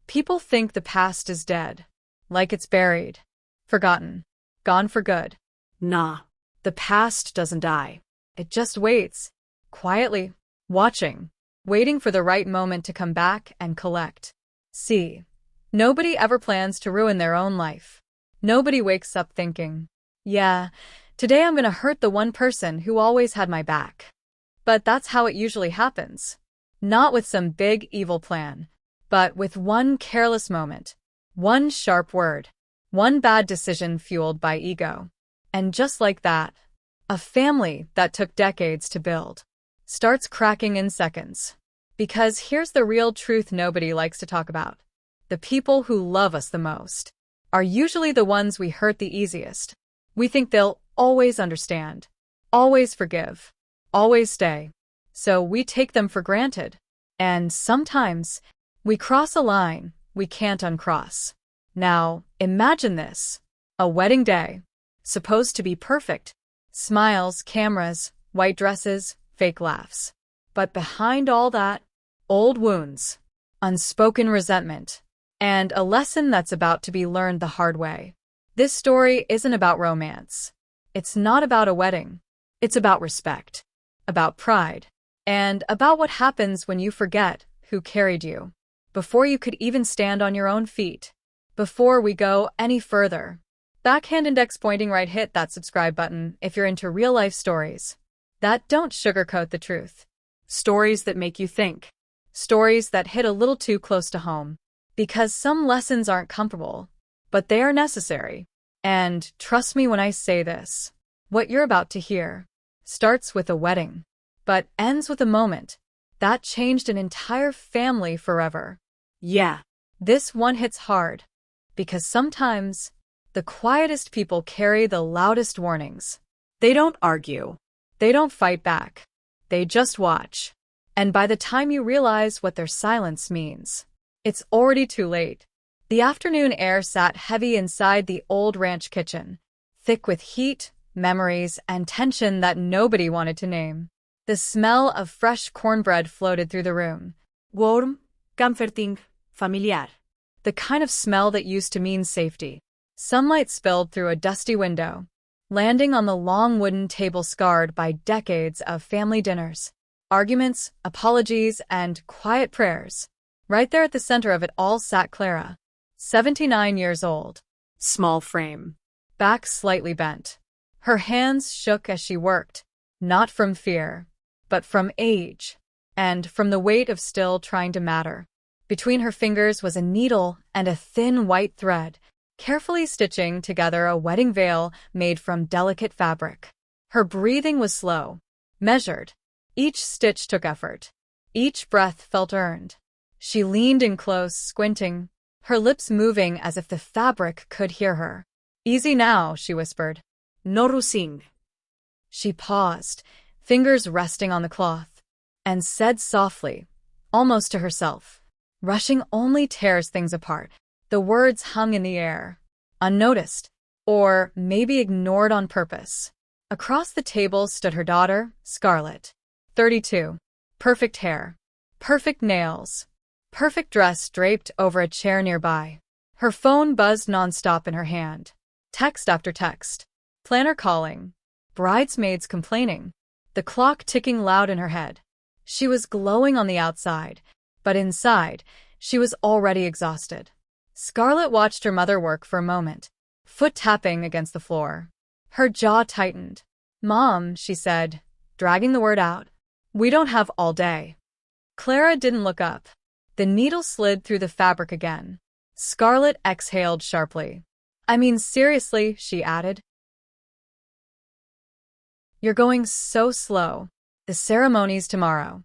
People think the past is dead, like it's buried, forgotten, gone for good. Nah, the past doesn't die. It just waits, quietly, watching, waiting for the right moment to come back and collect. See, nobody ever plans to ruin their own life. Nobody wakes up thinking, yeah, today I'm gonna hurt the one person who always had my back. But that's how it usually happens. Not with some big evil plan, but with one careless moment, one sharp word, one bad decision fueled by ego. And just like that, a family that took decades to build starts cracking in seconds. Because here's the real truth nobody likes to talk about. The people who love us the most are usually the ones we hurt the easiest. We think they'll always understand, always forgive, always stay. So we take them for granted. And sometimes we cross a line we can't uncross. Now, imagine this. A wedding day, supposed to be perfect. Smiles, cameras, white dresses, fake laughs. But behind all that, old wounds, unspoken resentment, and a lesson that's about to be learned the hard way. This story isn't about romance. It's not about a wedding. It's about respect, about pride, and about what happens when you forget who carried you, before you could even stand on your own feet. Before we go any further, backhand index pointing right, hit that subscribe button if you're into real-life stories that don't sugarcoat the truth. Stories that make you think. Stories that hit a little too close to home. Because some lessons aren't comfortable, but they are necessary. And trust me when I say this, what you're about to hear starts with a wedding, but ends with a moment that changed an entire family forever. Yeah, this one hits hard, because sometimes the quietest people carry the loudest warnings. They don't argue. They don't fight back. They just watch. And by the time you realize what their silence means, it's already too late. The afternoon air sat heavy inside the old ranch kitchen, thick with heat, memories, and tension that nobody wanted to name. The smell of fresh cornbread floated through the room. Warm, comforting, familiar. The kind of smell that used to mean safety. Sunlight spilled through a dusty window, landing on the long wooden table scarred by decades of family dinners, arguments, apologies, and quiet prayers. Right there at the center of it all sat Clara, 79 years old. Small frame, back slightly bent. Her hands shook as she worked, not from fear, but from age, and from the weight of still trying to matter. Between her fingers was a needle and a thin white thread, carefully stitching together a wedding veil made from delicate fabric. Her breathing was slow, measured. Each stitch took effort. Each breath felt earned. She leaned in close, squinting, her lips moving as if the fabric could hear her. Easy now, she whispered. No rusing. She paused, fingers resting on the cloth, and said softly, almost to herself, rushing only tears things apart. The words hung in the air, unnoticed, or maybe ignored on purpose. Across the table stood her daughter, Scarlett, 32. Perfect hair, perfect nails, perfect dress draped over a chair nearby. Her phone buzzed nonstop in her hand. Text after text. Planner calling. Bridesmaids complaining. The clock ticking loud in her head. She was glowing on the outside, but inside, she was already exhausted. Scarlett watched her mother work for a moment, foot tapping against the floor. Her jaw tightened. Mom, she said, dragging the word out. We don't have all day. Clara didn't look up. The needle slid through the fabric again. Scarlett exhaled sharply. I mean, seriously, she added. You're going so slow. The ceremony's tomorrow.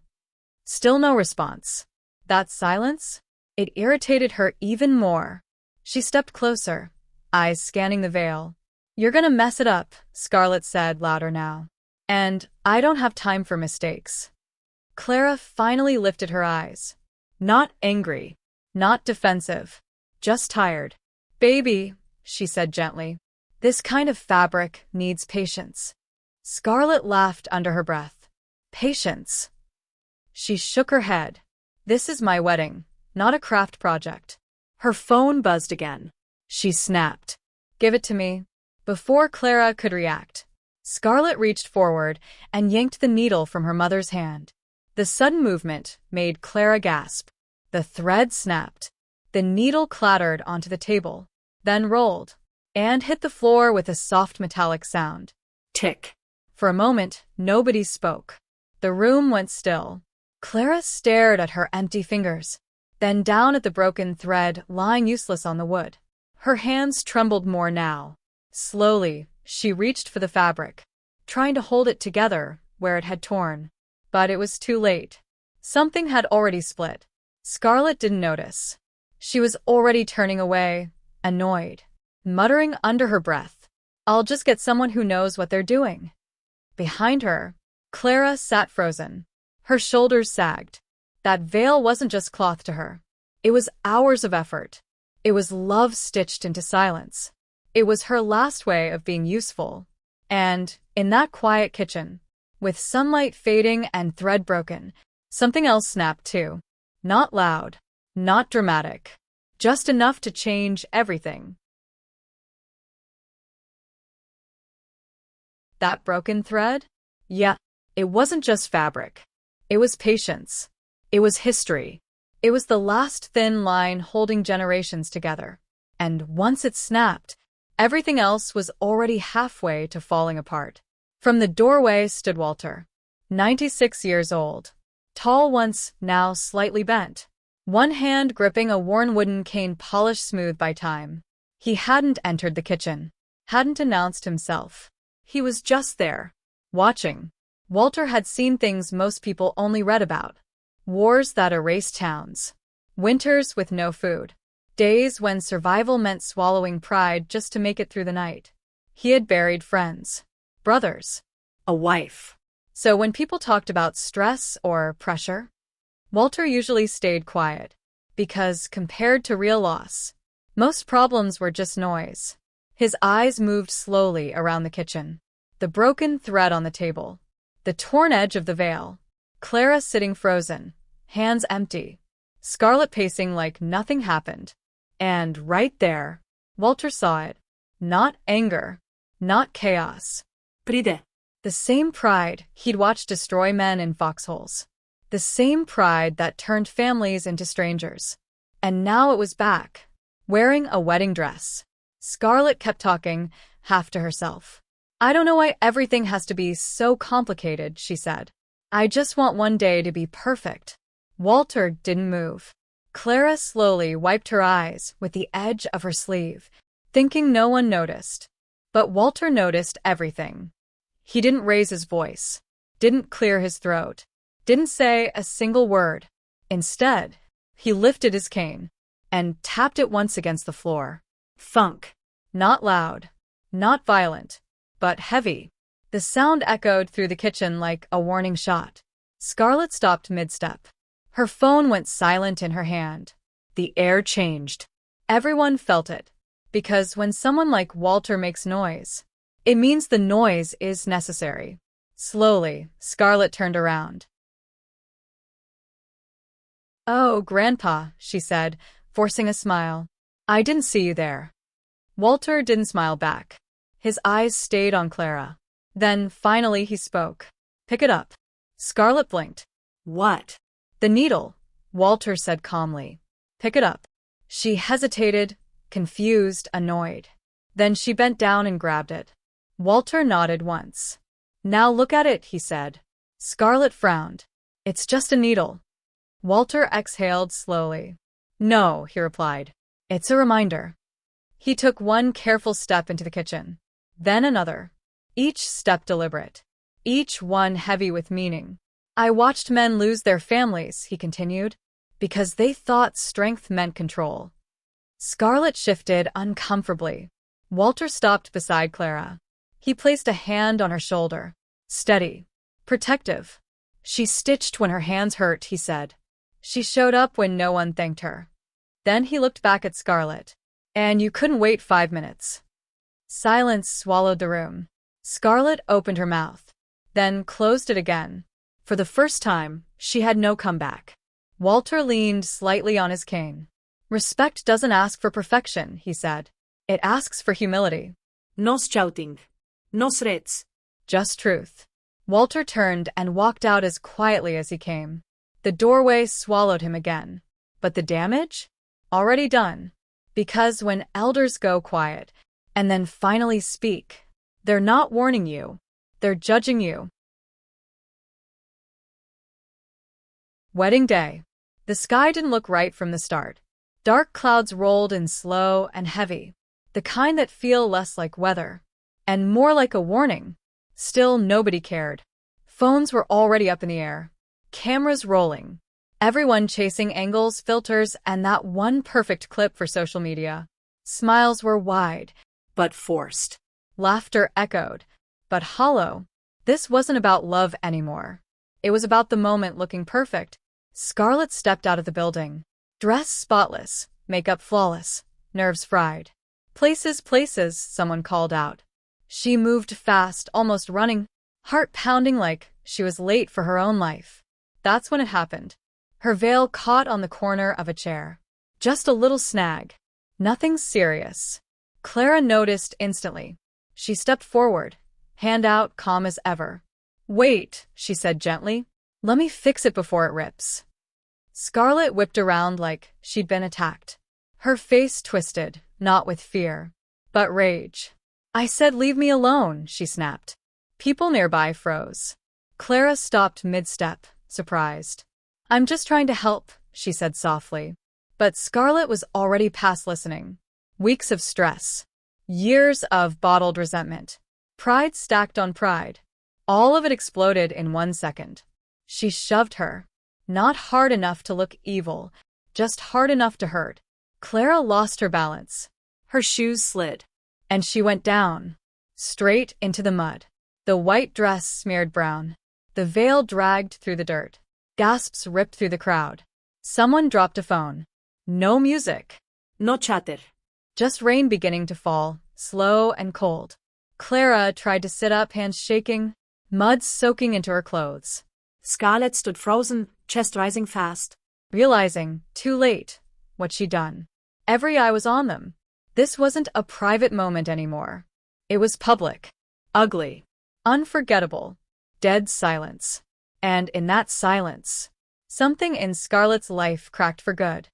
Still no response. That silence? It irritated her even more. She stepped closer, eyes scanning the veil. You're gonna mess it up, Scarlett said louder now. And I don't have time for mistakes. Clara finally lifted her eyes. Not angry, not defensive, just tired. Baby, she said gently, this kind of fabric needs patience. Scarlett laughed under her breath. Patience. She shook her head. This is my wedding, not a craft project. Her phone buzzed again. She snapped. "Give it to me." Before Clara could react, Scarlett reached forward and yanked the needle from her mother's hand. The sudden movement made Clara gasp. The thread snapped. The needle clattered onto the table, then rolled, and hit the floor with a soft metallic sound. Tick. For a moment, nobody spoke. The room went still. Clara stared at her empty fingers, then down at the broken thread lying useless on the wood. Her hands trembled more now. Slowly, she reached for the fabric, trying to hold it together where it had torn. But it was too late. Something had already split. Scarlett didn't notice. She was already turning away, annoyed, muttering under her breath, "I'll just get someone who knows what they're doing." Behind her, Clara sat frozen. Her shoulders sagged. That veil wasn't just cloth to her. It was hours of effort. It was love stitched into silence. It was her last way of being useful. And, in that quiet kitchen, with sunlight fading and thread broken, something else snapped too. Not loud, not dramatic, just enough to change everything. That broken thread? Yeah, it wasn't just fabric. It was patience. It was history. It was the last thin line holding generations together. And once it snapped, everything else was already halfway to falling apart. From the doorway stood Walter, 96 years old, tall once, now slightly bent, one hand gripping a worn wooden cane polished smooth by time. He hadn't entered the kitchen, hadn't announced himself. He was just there, watching. Walter had seen things most people only read about. Wars that erased towns. Winters with no food. Days when survival meant swallowing pride just to make it through the night. He had buried friends, brothers, a wife. So when people talked about stress or pressure, Walter usually stayed quiet, because compared to real loss, most problems were just noise. His eyes moved slowly around the kitchen. The broken thread on the table, the torn edge of the veil, Clara sitting frozen, hands empty, Scarlett pacing like nothing happened. And right there, Walter saw it. Not anger, not chaos. Pride. The same pride he'd watched destroy men in foxholes. The same pride that turned families into strangers. And now it was back, wearing a wedding dress. Scarlett kept talking, half to herself. "I don't know why everything has to be so complicated," she said. "I just want one day to be perfect." Walter didn't move. Clara slowly wiped her eyes with the edge of her sleeve, thinking no one noticed. But Walter noticed everything. He didn't raise his voice, didn't clear his throat, didn't say a single word. Instead, he lifted his cane and tapped it once against the floor. Thunk. Not loud, not violent, but heavy. The sound echoed through the kitchen like a warning shot. Scarlett stopped mid-step. Her phone went silent in her hand. The air changed. Everyone felt it. Because when someone like Walter makes noise, it means the noise is necessary. Slowly, Scarlett turned around. "Oh, Grandpa," she said, forcing a smile. "I didn't see you there." Walter didn't smile back. His eyes stayed on Clara. Then, finally, he spoke. "Pick it up." Scarlett blinked. "What?" "The needle," Walter said calmly. "Pick it up." She hesitated, confused, annoyed. Then she bent down and grabbed it. Walter nodded once. "Now look at it," he said. Scarlett frowned. "It's just a needle." Walter exhaled slowly. "No," he replied. "It's a reminder." He took one careful step into the kitchen, then another, each step deliberate, each one heavy with meaning. "I watched men lose their families," he continued, "because they thought strength meant control." Scarlett shifted uncomfortably. Walter stopped beside Clara. He placed a hand on her shoulder. Steady. Protective. "She stitched when her hands hurt," he said. "She showed up when no one thanked her." Then he looked back at Scarlett. "And you couldn't wait 5 minutes." Silence swallowed the room. Scarlett opened her mouth, then closed it again. For the first time, she had no comeback. Walter leaned slightly on his cane. Respect doesn't ask for perfection, he said. It asks for humility. No shouting. No threats. Just truth. Walter turned and walked out as quietly as he came. The doorway swallowed him again. But the damage? Already done. Because when elders go quiet and then finally speak, they're not warning you. They're judging you. Wedding day. The sky didn't look right from the start. Dark clouds rolled in slow and heavy, the kind that feel less like weather and more like a warning. Still, nobody cared. Phones were already up in the air, cameras rolling, everyone chasing angles, filters, and that one perfect clip for social media. Smiles were wide, but forced. Laughter echoed, but hollow. This wasn't about love anymore. It was about the moment looking perfect. Scarlett stepped out of the building. Dress spotless, makeup flawless, nerves fried. Places, someone called out. She moved fast, almost running, heart pounding like she was late for her own life. That's when it happened. Her veil caught on the corner of a chair. Just a little snag. Nothing serious. Clara noticed instantly. She stepped forward, hand out, calm as ever. Wait, she said gently. Let me fix it before it rips. Scarlett whipped around like she'd been attacked. Her face twisted, not with fear, but rage. I said leave me alone, she snapped. People nearby froze. Clara stopped mid-step, surprised. I'm just trying to help, she said softly. But Scarlett was already past listening. Weeks of stress. Years of bottled resentment. Pride stacked on pride. All of it exploded in 1 second. She shoved her. Not hard enough to look evil, just hard enough to hurt. Clara lost her balance. Her shoes slid. And she went down. Straight into the mud. The white dress smeared brown. The veil dragged through the dirt. Gasps ripped through the crowd. Someone dropped a phone. No music. No chatter. Just rain beginning to fall, slow and cold. Clara tried to sit up, hands shaking, mud soaking into her clothes. Scarlett stood frozen, chest rising fast. Realizing, too late, what she'd done. Every eye was on them. This wasn't a private moment anymore. It was public. Ugly. Unforgettable. Dead silence. And in that silence, something in Scarlett's life cracked for good.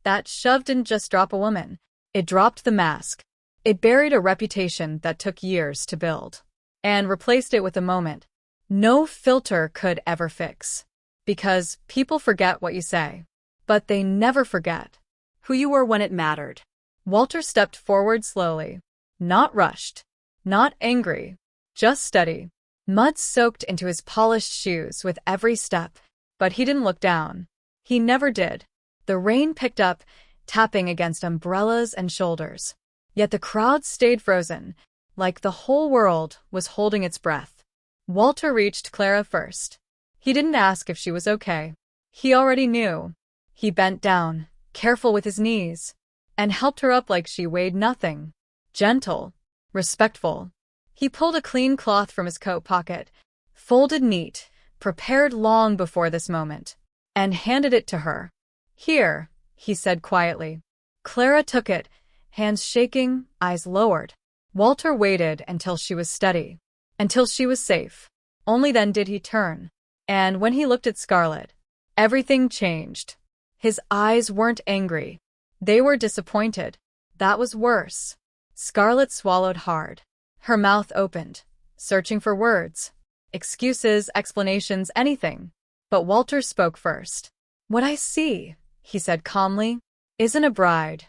That shove didn't just drop a woman. It dropped the mask. It buried a reputation that took years to build. And replaced it with a moment no filter could ever fix. Because people forget what you say. But they never forget who you were when it mattered. Walter stepped forward slowly. Not rushed. Not angry. Just steady. Mud soaked into his polished shoes with every step. But he didn't look down. He never did. The rain picked up, tapping against umbrellas and shoulders. Yet the crowd stayed frozen, like the whole world was holding its breath. Walter reached Clara first. He didn't ask if she was okay. He already knew. He bent down, careful with his knees, and helped her up like she weighed nothing. Gentle, respectful. He pulled a clean cloth from his coat pocket, folded neat, prepared long before this moment, and handed it to her. Here, he said quietly. Clara took it, hands shaking, eyes lowered. Walter waited until she was steady, until she was safe. Only then did he turn. And when he looked at Scarlett, everything changed. His eyes weren't angry. They were disappointed. That was worse. Scarlett swallowed hard. Her mouth opened, searching for words. Excuses, explanations, anything. But Walter spoke first. What I see, he said calmly, isn't a bride.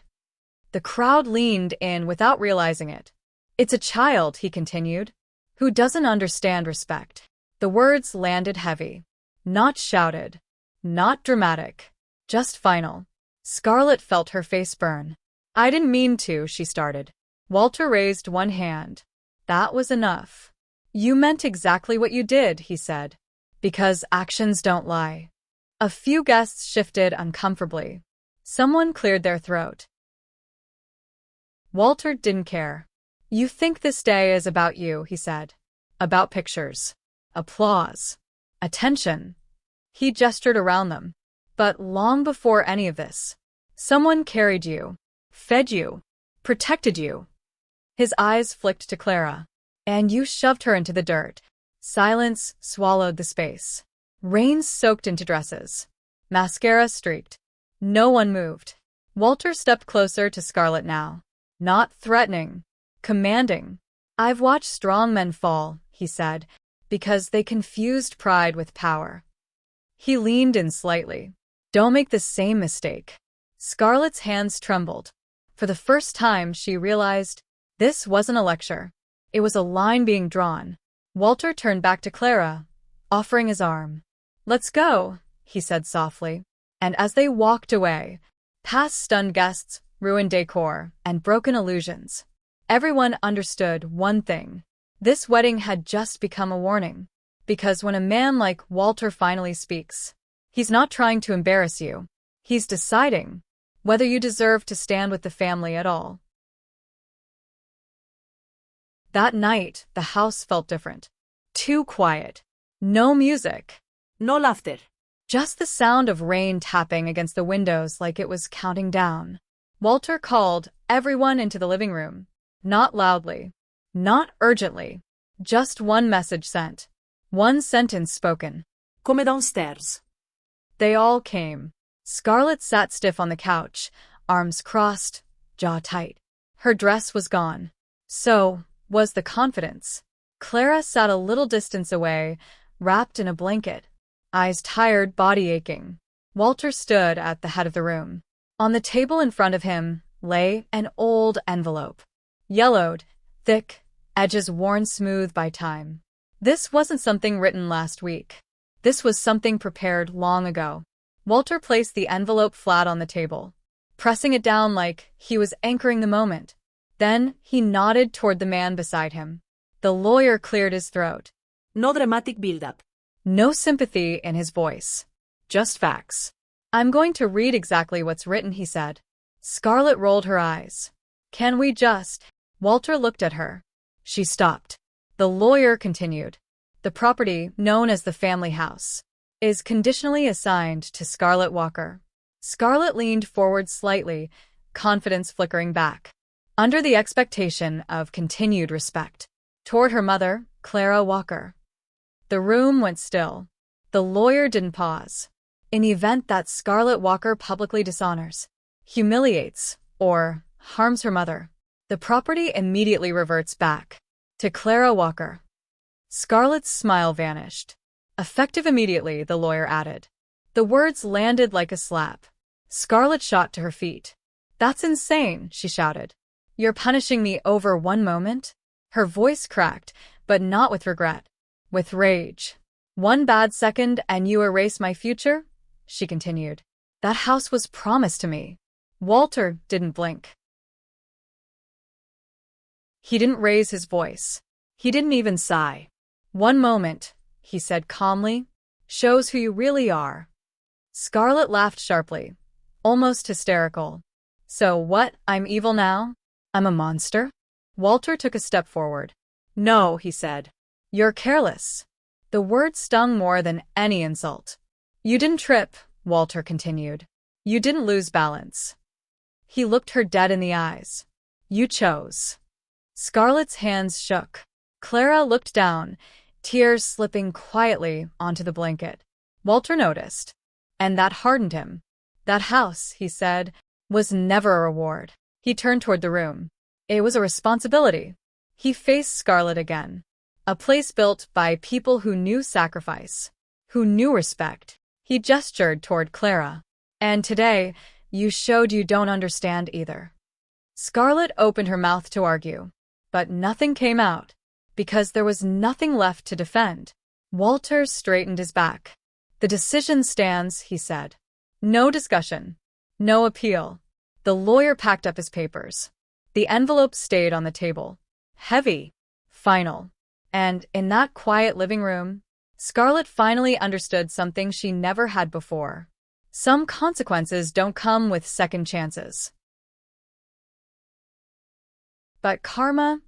The crowd leaned in without realizing it. It's a child, he continued, who doesn't understand respect. The words landed heavy. Not shouted. Not dramatic. Just final. Scarlett felt her face burn. I didn't mean to, she started. Walter raised one hand. That was enough. You meant exactly what you did, he said. Because actions don't lie. A few guests shifted uncomfortably. Someone cleared their throat. Walter didn't care. You think this day is about you, he said. About pictures. Applause. Attention. He gestured around them. But long before any of this, Someone carried you, fed you, protected you. His eyes flicked to Clara. And you shoved her into the dirt. Silence swallowed the space. Rain soaked into dresses. Mascara streaked. No one moved. Walter stepped closer to Scarlett now. Not threatening. Commanding. I've watched strong men fall, he said, because they confused pride with power. He leaned in slightly. Don't make the same mistake. Scarlett's hands trembled. For the first time, she realized this wasn't a lecture. It was a line being drawn. Walter turned back to Clara, offering his arm. Let's go, he said softly. And as they walked away, past stunned guests, ruined decor, and broken illusions, everyone understood one thing. This wedding had just become a warning. Because when a man like Walter finally speaks, he's not trying to embarrass you. He's deciding whether you deserve to stand with the family at all. That night, the house felt different. Too quiet. No music. No laughter. Just the sound of rain tapping against the windows like it was counting down. Walter called everyone into the living room. Not loudly. Not urgently. Just one message sent. One sentence spoken. Come downstairs. They all came. Scarlett sat stiff on the couch, arms crossed, jaw tight. Her dress was gone. So was the confidence. Clara sat a little distance away, wrapped in a blanket, eyes tired, body aching. Walter stood at the head of the room. On the table in front of him lay an old envelope. Yellowed, thick, edges worn smooth by time. This wasn't something written last week. This was something prepared long ago. Walter placed the envelope flat on the table, pressing it down like he was anchoring the moment. Then he nodded toward the man beside him. The lawyer cleared his throat. No dramatic build-up. No sympathy in his voice. Just facts. I'm going to read exactly what's written, he said. Scarlett rolled her eyes. Can we just? Walter looked at her. She stopped. The lawyer continued. The property, known as the family house, is conditionally assigned to Scarlett Walker. Scarlett leaned forward slightly, confidence flickering back, under the expectation of continued respect. Toward her mother, Clara Walker. The room went still. The lawyer didn't pause. In the event that Scarlett Walker publicly dishonors, humiliates, or harms her mother, the property immediately reverts back to Clara Walker. Scarlett's smile vanished. Effective immediately, the lawyer added. The words landed like a slap. Scarlett shot to her feet. That's insane, she shouted. You're punishing me over one moment? Her voice cracked, but not with regret. With rage. One bad second and you erase my future? She continued. That house was promised to me. Walter didn't blink. He didn't raise his voice. He didn't even sigh. One moment, he said calmly, shows who you really are. Scarlett laughed sharply, almost hysterical. So what, I'm evil now? I'm a monster? Walter took a step forward. No, he said. You're careless. The word stung more than any insult. You didn't trip, Walter continued. You didn't lose balance. He looked her dead in the eyes. You chose. Scarlett's hands shook. Clara looked down, tears slipping quietly onto the blanket. Walter noticed. And that hardened him. That house, he said, was never a reward. He turned toward the room. It was a responsibility. He faced Scarlett again. A place built by people who knew sacrifice, who knew respect. He gestured toward Clara. And today, you showed you don't understand either. Scarlett opened her mouth to argue, but nothing came out, because there was nothing left to defend. Walter straightened his back. The decision stands, he said. No discussion. No appeal. The lawyer packed up his papers. The envelope stayed on the table. Heavy. Final. And in that quiet living room, Scarlett finally understood something she never had before. Some consequences don't come with second chances. But karma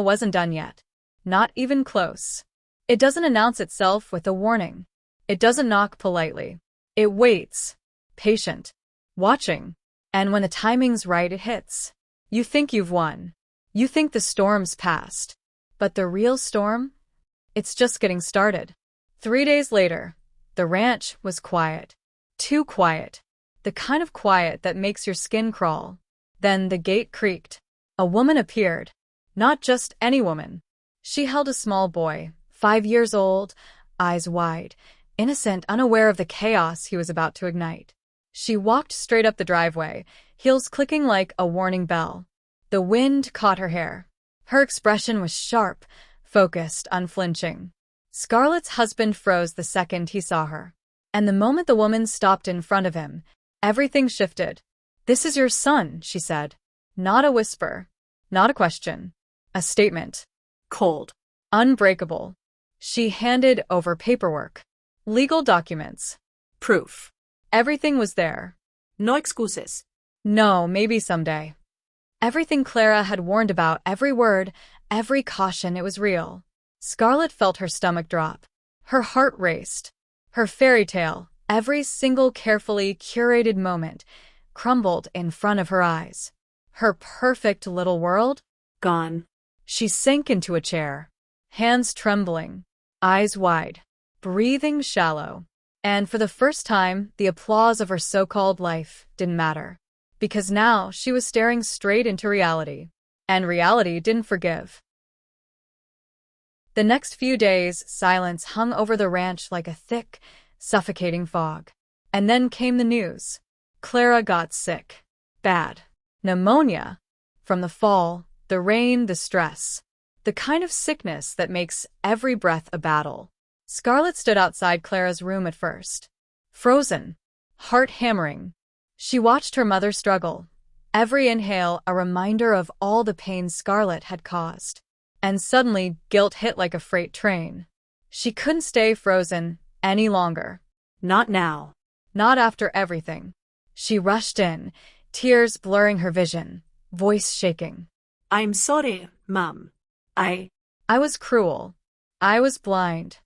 wasn't done yet. Not even close. It doesn't announce itself with a warning. It doesn't knock politely. It waits. Patient. Watching. And when the timing's right, it hits. You think you've won. You think the storm's passed. But the real storm? It's just getting started. 3 days later, the ranch was quiet. Too quiet. The kind of quiet that makes your skin crawl. Then the gate creaked. A woman appeared. Not just any woman. She held a small boy, 5 years old, eyes wide, innocent, unaware of the chaos he was about to ignite. She walked straight up the driveway, heels clicking like a warning bell. The wind caught her hair. Her expression was sharp, focused, unflinching. Scarlett's husband froze the second he saw her. And the moment the woman stopped in front of him, everything shifted. "This is your son," she said. Not a whisper. Not a question. A statement. Cold. Unbreakable. She handed over paperwork. Legal documents. Proof. Everything was there. No excuses. No, maybe someday. Everything Clara had warned about, every word, every caution, it was real. Scarlett felt her stomach drop. Her heart raced. Her fairy tale, every single carefully curated moment, crumbled in front of her eyes. Her perfect little world? Gone. She sank into a chair, hands trembling, eyes wide, breathing shallow. And for the first time, the applause of her so-called life didn't matter. Because now she was staring straight into reality. And reality didn't forgive. The next few days, silence hung over the ranch like a thick, suffocating fog. And then came the news. Clara got sick. Bad. Pneumonia. From the fall, the rain, the stress. The kind of sickness that makes every breath a battle. Scarlett stood outside Clara's room at first. Frozen. Heart hammering. She watched her mother struggle. Every inhale a reminder of all the pain Scarlett had caused. And suddenly, guilt hit like a freight train. She couldn't stay frozen any longer. Not now. Not after everything. She rushed in, tears blurring her vision, voice shaking. I'm sorry, Mom. I was cruel. I was blind.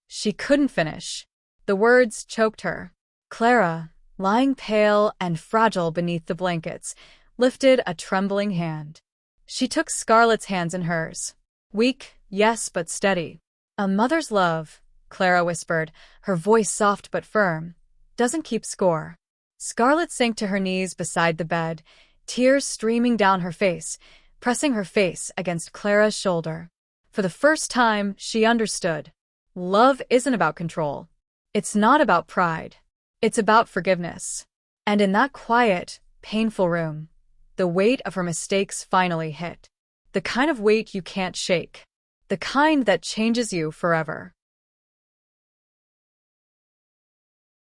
She couldn't finish. The words choked her. Clara, lying pale and fragile beneath the blankets, lifted a trembling hand. She took Scarlett's hands in hers. Weak, yes, but steady. A mother's love, Clara whispered, her voice soft but firm, doesn't keep score. Scarlett sank to her knees beside the bed, tears streaming down her face, pressing her face against Clara's shoulder. For the first time, she understood. Love isn't about control. It's not about pride. It's about forgiveness. And in that quiet, painful room, the weight of her mistakes finally hit. The kind of weight you can't shake. The kind that changes you forever.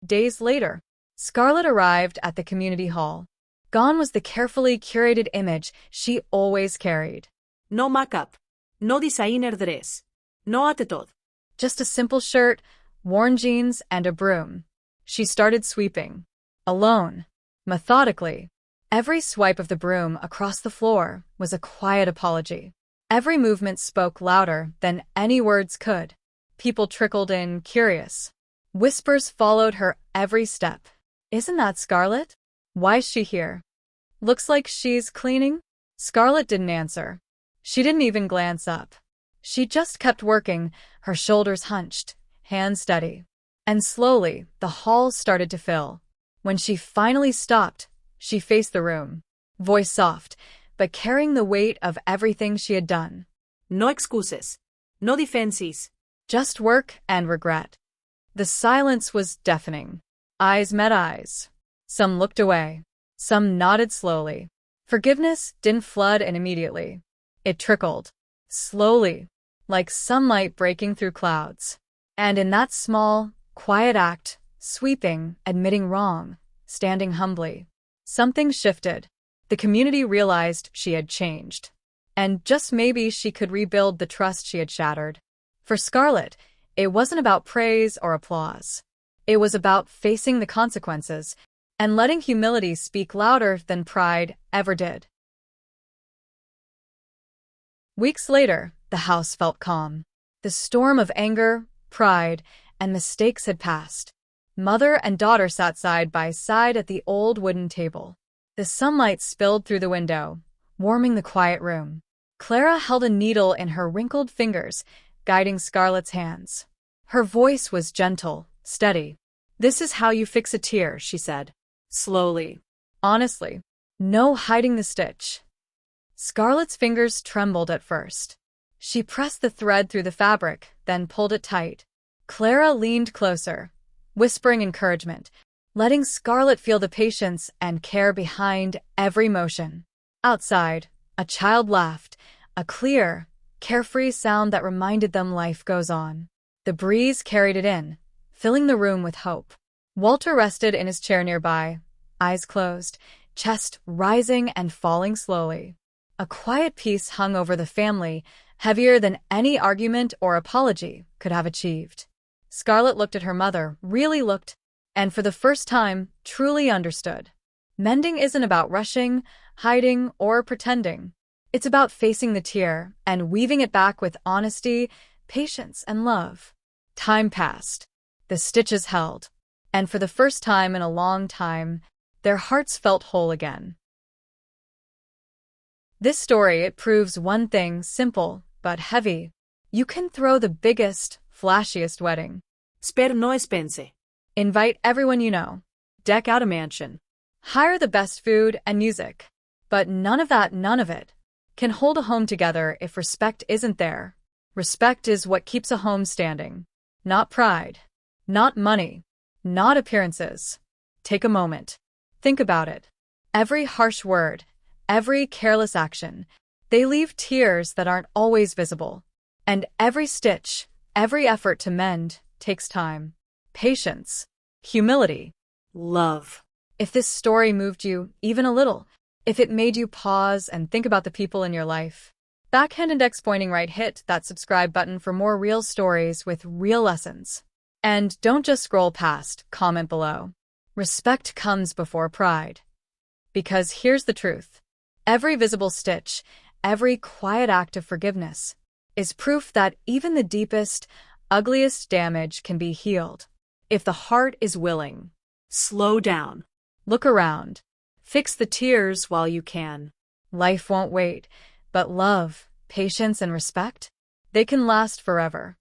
Days later, Scarlett arrived at the community hall. Gone was the carefully curated image she always carried. No makeup. No designer dress. No attitude. Just a simple shirt, worn jeans, and a broom. She started sweeping. Alone. Methodically. Every swipe of the broom across the floor was a quiet apology. Every movement spoke louder than any words could. People trickled in, curious. Whispers followed her every step. Isn't that Scarlett? Why's she here? Looks like she's cleaning? Scarlett didn't answer. She didn't even glance up. She just kept working, her shoulders hunched, hands steady. And slowly, the hall started to fill. When she finally stopped, she faced the room, voice soft, but carrying the weight of everything she had done. No excuses. No defenses. Just work and regret. The silence was deafening. Eyes met eyes. Some looked away. Some nodded slowly. Forgiveness didn't flood in immediately. It trickled. Slowly, like sunlight breaking through clouds. And in that small, quiet act, sweeping, admitting wrong, standing humbly, something shifted. The community realized she had changed. And just maybe she could rebuild the trust she had shattered. For Scarlett, it wasn't about praise or applause. It was about facing the consequences and letting humility speak louder than pride ever did. Weeks later, the house felt calm. The storm of anger, pride, and mistakes had passed. Mother and daughter sat side by side at the old wooden table. The sunlight spilled through the window, warming the quiet room. Clara held a needle in her wrinkled fingers, guiding Scarlett's hands. Her voice was gentle, steady. "This is how you fix a tear," she said, slowly. Honestly, no hiding the stitch. Scarlett's fingers trembled at first. She pressed the thread through the fabric, then pulled it tight. Clara leaned closer, whispering encouragement, letting Scarlett feel the patience and care behind every motion. Outside, a child laughed, a clear, carefree sound that reminded them life goes on. The breeze carried it in, filling the room with hope. Walter rested in his chair nearby, eyes closed, chest rising and falling slowly. A quiet peace hung over the family, heavier than any argument or apology could have achieved. Scarlett looked at her mother, really looked, and for the first time, truly understood. Mending isn't about rushing, hiding, or pretending. It's about facing the tear and weaving it back with honesty, patience, and love. Time passed. The stitches held. And for the first time in a long time, their hearts felt whole again. This story, it proves one thing, simple but heavy. You can throw the biggest, flashiest wedding. Spero no expense. Invite everyone you know. Deck out a mansion. Hire the best food and music. But none of it, can hold a home together if respect isn't there. Respect is what keeps a home standing. Not pride. Not money. Not appearances. Take a moment. Think about it. Every harsh word, every careless action, they leave tears that aren't always visible. And every stitch, every effort to mend, takes time. Patience. Humility. Love. If this story moved you even a little, if it made you pause and think about the people in your life, backhand index pointing right, hit that subscribe button for more real stories with real lessons. And don't just scroll past, comment below. Respect comes before pride. Because here's the truth. Every visible stitch, every quiet act of forgiveness, is proof that even the deepest, ugliest damage can be healed. If the heart is willing. Slow down. Look around. Fix the tears while you can. Life won't wait, but love, patience, and respect, they can last forever.